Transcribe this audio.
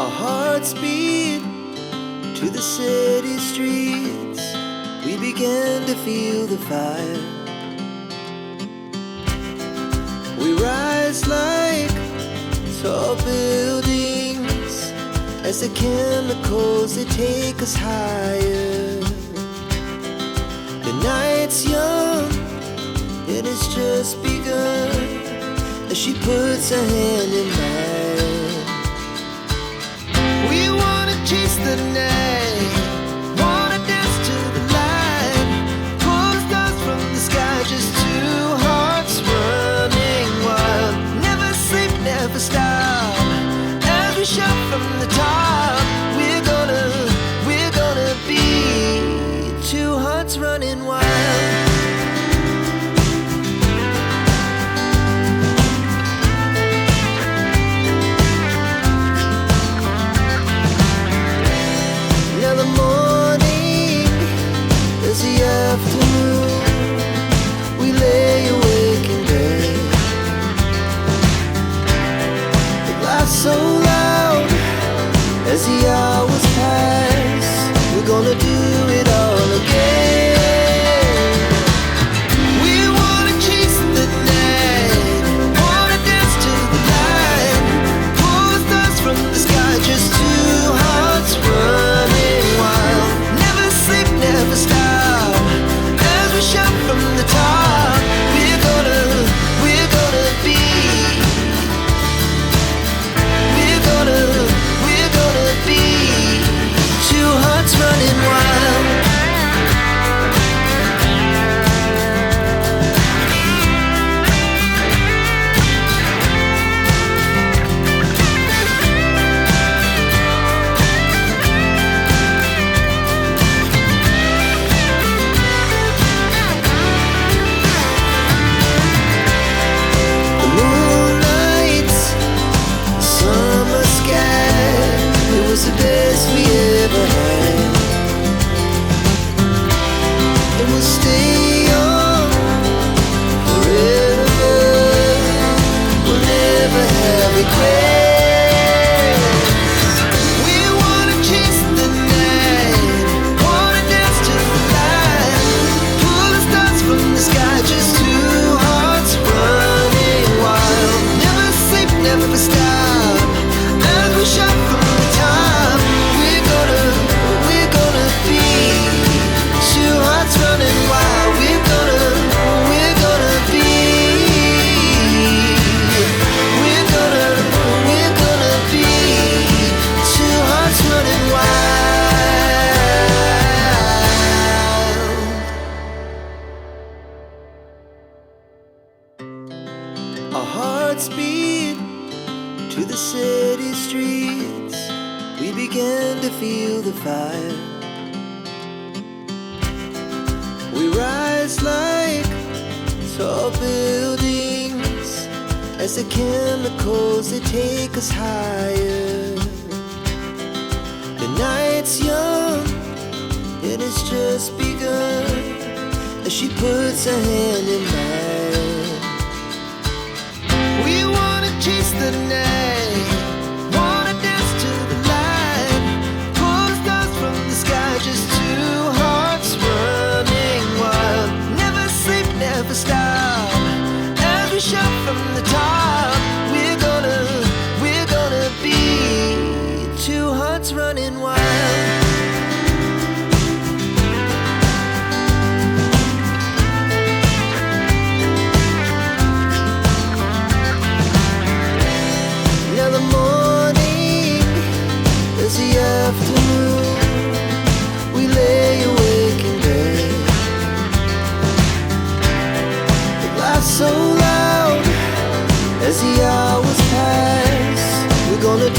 Our hearts beat to the city streets. We began to feel the fire. We rise like tall buildings as the chemicals, they take us higher. The night's young, it has just begun as she puts her hand in mine. We wanna chase the night, wanna dance to the light, pull the stars from the sky, just two hearts running wild. Never sleep, never stop, as we shout from the top. We're gonna be two hearts running wild. So loud as the hours pass, we're gonna do it all again. We wanna chase the night, wanna dance to the light, pull the stars from the sky, just two hearts running wild. Never sleep, never stop, as we shout from the top. We're gonna be two hearts running wild. The moonlight, summer sky, it was the best we ever had. And we'll stay young forever. We'll never have regrets. We wanna chase the night, wanna dance to the light, pull the stars from the sky, just two hearts running wild. Never sleep, never stop, as we shout from the top. We're gonna be two hearts running wild. We're gonna be two hearts running wild. Our hearts beat to the city streets. We began to feel the fire. We rise like tall buildings as the chemicals, they take us higher. The night's young, it has just begun as she puts her hand in mine. We wanna chase the night, wanna dance to the light, pull the stars from the sky, just two hearts running wild. Never sleep, never stop, as we shout from the top. We're gonna be two hearts running wild. Now the morning is the afternoon. We lay awake in bed. The laughs so loud as the hours pass. We're gonna